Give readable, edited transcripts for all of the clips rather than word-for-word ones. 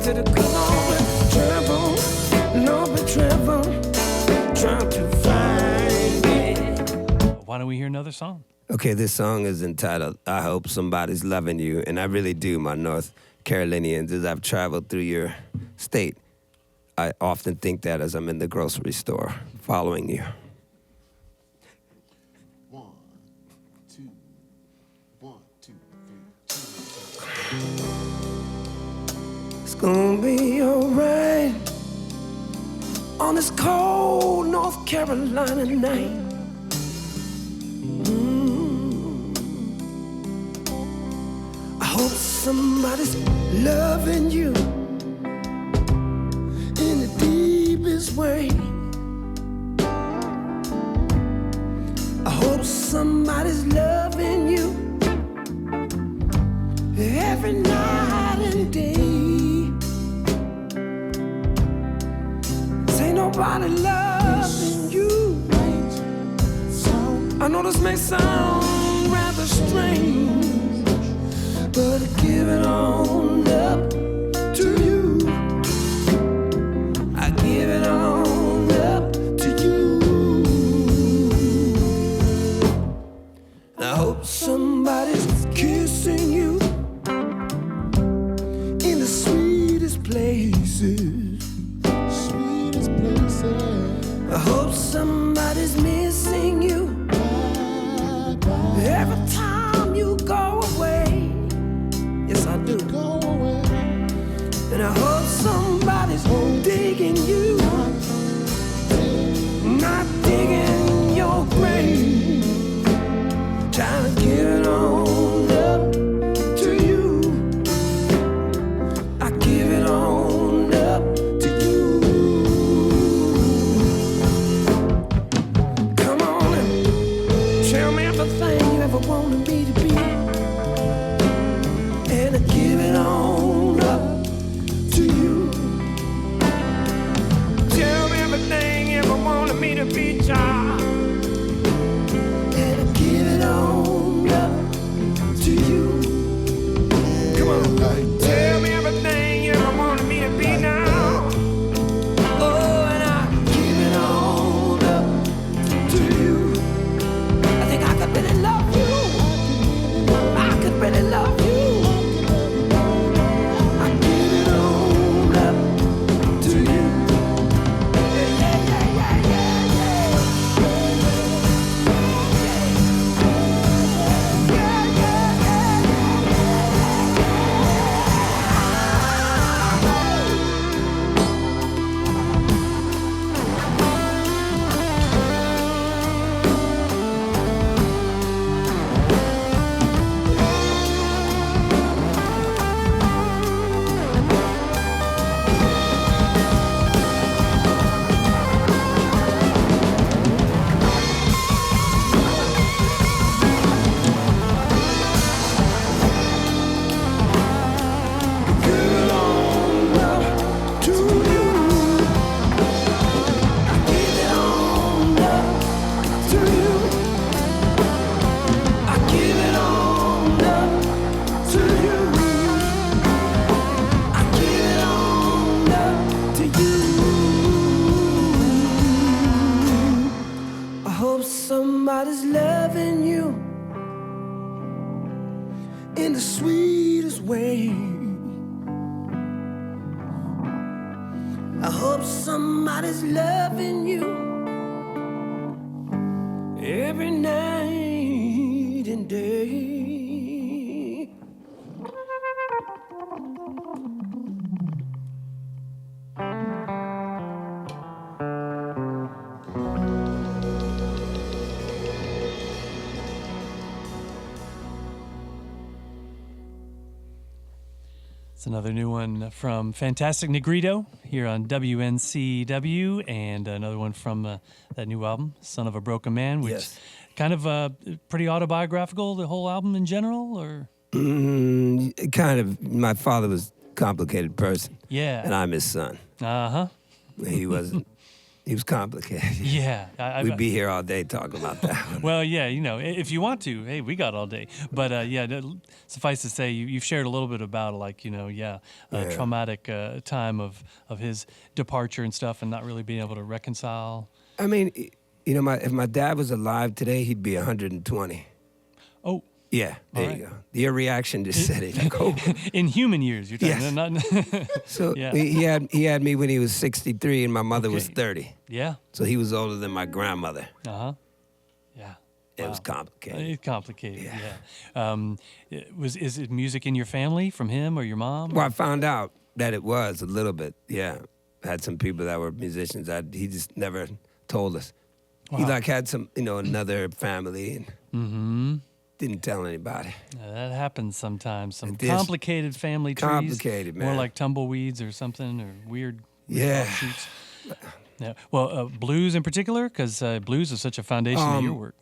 to the good old trouble, no but trouble, trying to find it. Why don't we hear another song? Okay, this song is entitled I Hope Somebody's Loving You, and I really do, my North Carolinians. As I've traveled through your state, I often think that as I'm in the grocery store following you. 1, 2, 1, 2, 3. It's gonna be alright on this cold North Carolina night. I hope somebody's loving you in the deepest way. I hope somebody's loving you every night and day. Ain't nobody loving you. I know this may sound rather strange, but I give it on up to you. I give it on up to you. I hope somebody's kissing you in the sweetest places. Sweetest places. I hope somebody's missing you every time you go away. Yes, I do. Go away. And I hope somebody's digging you, not digging your grave. Trying to give it on up to you. I give it on up to you. Come on and tell me everything you ever wanted me to be, and I give it on up to you. Tell me everything you ever wanted me to be, child, and I give it on up to you. Come on, tell me everything you ever wanted me to be now. Oh, and I give it on up to you. I think I could really love you. I could really love you. I give it on up to you. Yeah, yeah, yeah, yeah, yeah, yeah. Yeah, yeah, yeah, somebody's loving you in the sweetest way. I hope somebody's loving you every night and day. It's another new one from Fantastic Negrito here on WNCW, and another one from that new album, Son of a Broken Man, which Yes. kind of pretty autobiographical, the whole album in general, or? Kind of. My father was a complicated person. Yeah. And I'm his son. Uh-huh. He wasn't He was complicated. Yeah. We'd be here all day talking about that one. Well, yeah, if you want to, hey, we got all day. But suffice to say, you've shared a little bit about traumatic time of his departure and stuff, and not really being able to reconcile. I mean, if my dad was alive today, he'd be 120. Oh. Yeah, there right. you go. Your reaction just said it. Like, oh. In human years, you're talking. Yes. Not. So Yeah. he had me when he was 63 and my mother was Okay. 30. Yeah. So he was older than my grandmother. Uh-huh. Yeah. It was Wow. complicated. It's complicated. Yeah. Is it music in your family from him or your mom? Well, I found out that it was a little bit. Yeah, had some people that were musicians. He just never told us. He Wow. had some, another family and didn't tell anybody. That happens sometimes. Some It is. complicated family trees. Complicated, More man. like tumbleweeds or something, or weird Yeah. offshoots. Yeah. Well, blues in particular, because blues is such a foundation of your work.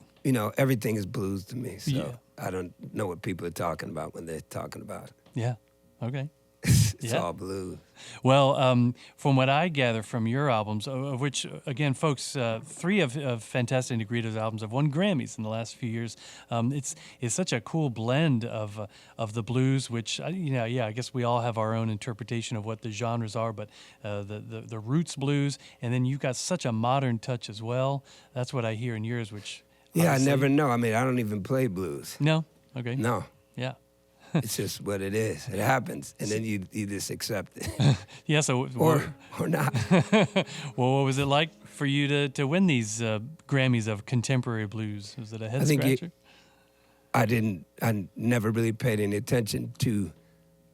Everything is blues to me. So Yeah. I don't know what people are talking about when they're talking about it. Yeah. Okay. It's Yeah. all blues. Well, from what I gather from your albums, of which, again, folks, 3 of Fantastic Negrito's albums have won Grammys in the last few years. It's such a cool blend of the blues, which, I guess we all have our own interpretation of what the genres are, but the roots blues, and then you've got such a modern touch as well. That's what I hear in yours, which... Yeah, I obviously- never know. I mean, I don't even play blues. No? Okay. No. Yeah. It's just what it is. It happens. And then you just accept it. Yeah, so... or not. Well, what was it like for you to win these Grammys of contemporary blues? Was it a head scratcher? I never really paid any attention to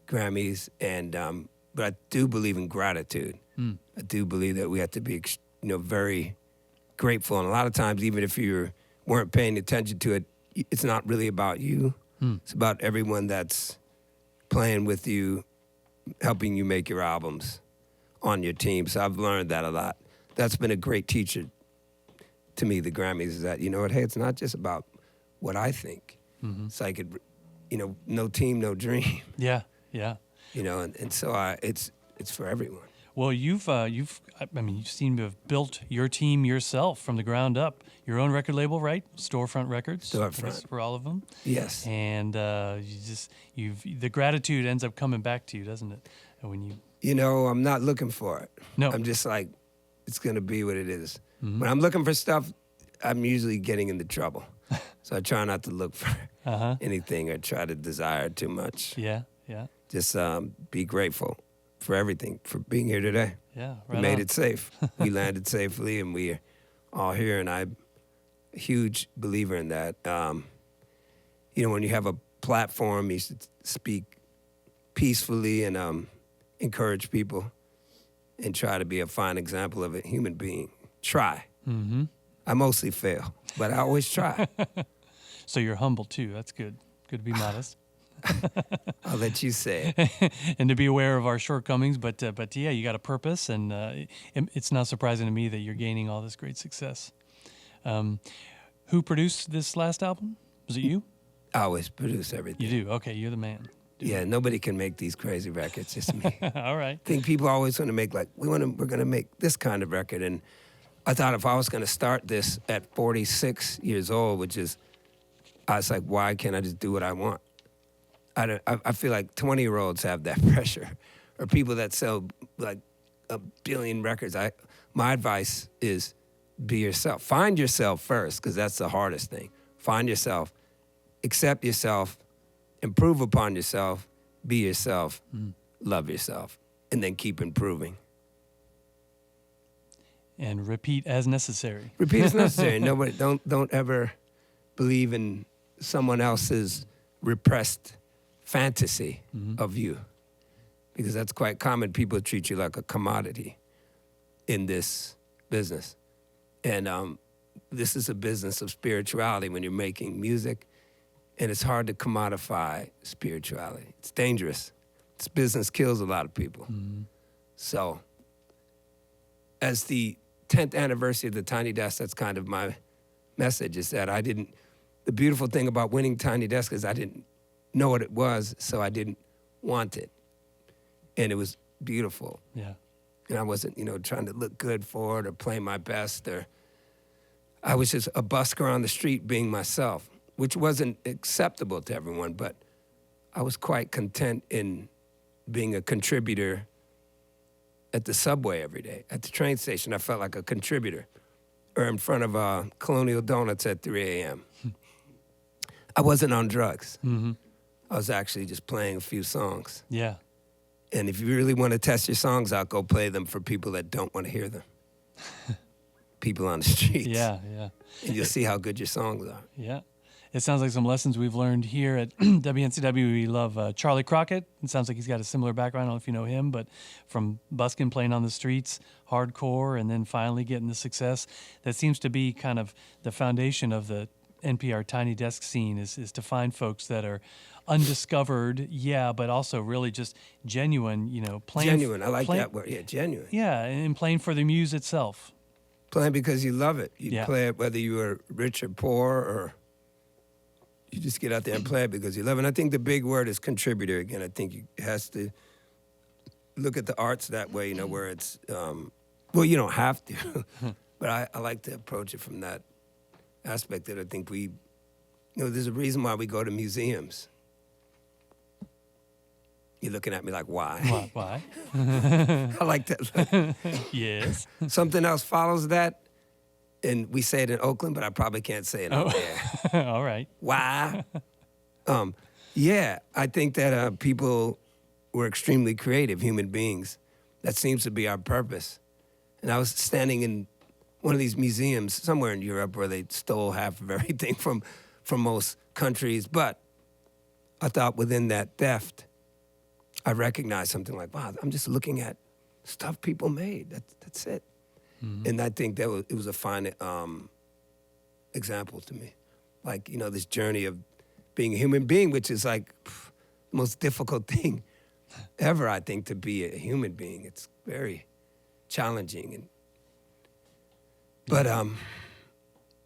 Grammys, and but I do believe in gratitude. I do believe that we have to be, very grateful. And a lot of times, even if you weren't paying attention to it, it's not really about you. It's about everyone that's playing with you, helping you make your albums on your team. So I've learned that a lot. That's been a great teacher to me, the Grammys, is that, hey, it's not just about what I think. It's like, no team, no dream, Yeah, yeah. and so it's for everyone. Well, you seem to have built your team yourself from the ground up. Your own record label, right? Storefront Records. Storefront. I guess, for all of them. Yes. And the gratitude ends up coming back to you, doesn't it? When you. I'm not looking for it. No. I'm just like, it's gonna be what it is. When I'm looking for stuff, I'm usually getting into trouble. So I try not to look for anything or try to desire too much. Yeah, yeah, Just be grateful for everything, for being here today. yeah. We Right made on. it safe. We landed safely, and we're all here. And I'm a huge believer in that. When you have a platform, you should speak peacefully and encourage people and try to be a fine example of a human being. Try. Mm-hmm. I mostly fail, but I always try. So you're humble too. That's good. Good to be modest. I'll let you say it. And to be aware of our shortcomings, but yeah, you got a purpose, and it's not surprising to me that you're gaining all this great success. Who produced this last album? Was it you? I always produce everything. You do. Okay, you're the man. Yeah, nobody can make these crazy records, just me. All right. I think people always want to make we're going to make this kind of record. And I thought if I was going to start this at 46 years old, I was like, why can't I just do what I want? I feel like 20-year-olds have that pressure, or people that sell like 1 billion records. My advice is be yourself. Find yourself first, because that's the hardest thing. Find yourself, accept yourself, improve upon yourself, be yourself, love yourself, and then keep improving. And repeat as necessary. Repeat as necessary. Nobody, don't ever believe in someone else's repressed fantasy of you, because that's quite common. People treat you like a commodity in this business. And this is a business of spirituality when you're making music, and it's hard to commodify spirituality. It's dangerous. This business kills a lot of people. So as the 10th anniversary of the Tiny Desk, that's kind of my message, is that the beautiful thing about winning Tiny Desk is I didn't know what it was, so I didn't want it. And it was beautiful. Yeah. And I wasn't, trying to look good for it or play my best, or I was just a busker on the street being myself, which wasn't acceptable to everyone, but I was quite content in being a contributor at the subway every day. At the train station, I felt like a contributor, or in front of Colonial Donuts at 3 a.m. I wasn't on drugs. Mm-hmm. I was actually just playing a few songs. Yeah. And if you really want to test your songs out, go play them for people that don't want to hear them. People on the streets. Yeah, yeah. And you'll see how good your songs are. Yeah. It sounds like some lessons we've learned here at WNCW. We love Charlie Crockett. It sounds like he's got a similar background. I don't know if you know him, but from busking, playing on the streets, hardcore, and then finally getting the success. That seems to be kind of the foundation of the NPR Tiny Desk scene is to find folks that are undiscovered, yeah, but also really just genuine, playing. Genuine, I like that word. Yeah, genuine. Yeah, and playing for the muse itself. Playing because you love it. You Yeah. play it whether you are rich or poor, or you just get out there and play it because you love it. And I think the big word is contributor. Again, I think it has to look at the arts that way, where it's, well, you don't have to, but I like to approach it from that aspect that I think there's a reason why we go to museums. You're looking at me like, why? Why? I like that. Yes. Something else follows that, and we say it in Oakland, but I probably can't say it out there. All right. Why? Yeah, I think that people were extremely creative human beings. That seems to be our purpose. And I was standing in one of these museums somewhere in Europe where they stole half of everything from most countries, but I thought within that theft, I recognized something like, wow, I'm just looking at stuff people made. That's it. Mm-hmm. And I think it was a fine example to me. Like, this journey of being a human being, which is like the most difficult thing ever, I think, to be a human being. It's very challenging. But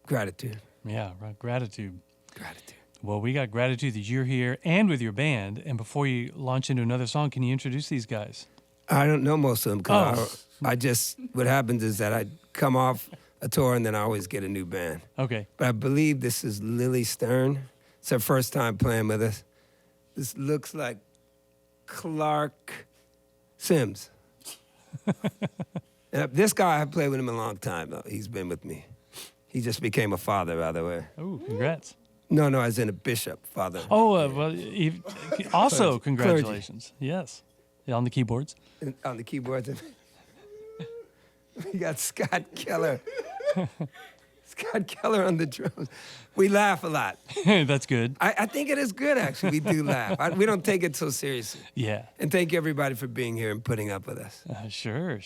gratitude. Yeah, right. Gratitude. Gratitude. Well, we got gratitude that you're here and with your band. And before you launch into another song, can you introduce these guys? I don't know most of them because I just, what happens is that I come off a tour and then I always get a new band. Okay. But I believe this is Lily Stern. It's her first time playing with us. This looks like Clark Sims. This guy, I've played with him a long time, though. He's been with me. He just became a father, by the way. Oh, congrats. No, as in a bishop, father. Oh, well, also Clergy. congratulations. Yes. Yeah, on the keyboards. And on the keyboards. We got Scott Keller. Scott Keller on the drums. We laugh a lot. That's good. I think it is good, actually. We do laugh. We don't take it so seriously. Yeah. And thank you, everybody, for being here and putting up with us. Sure.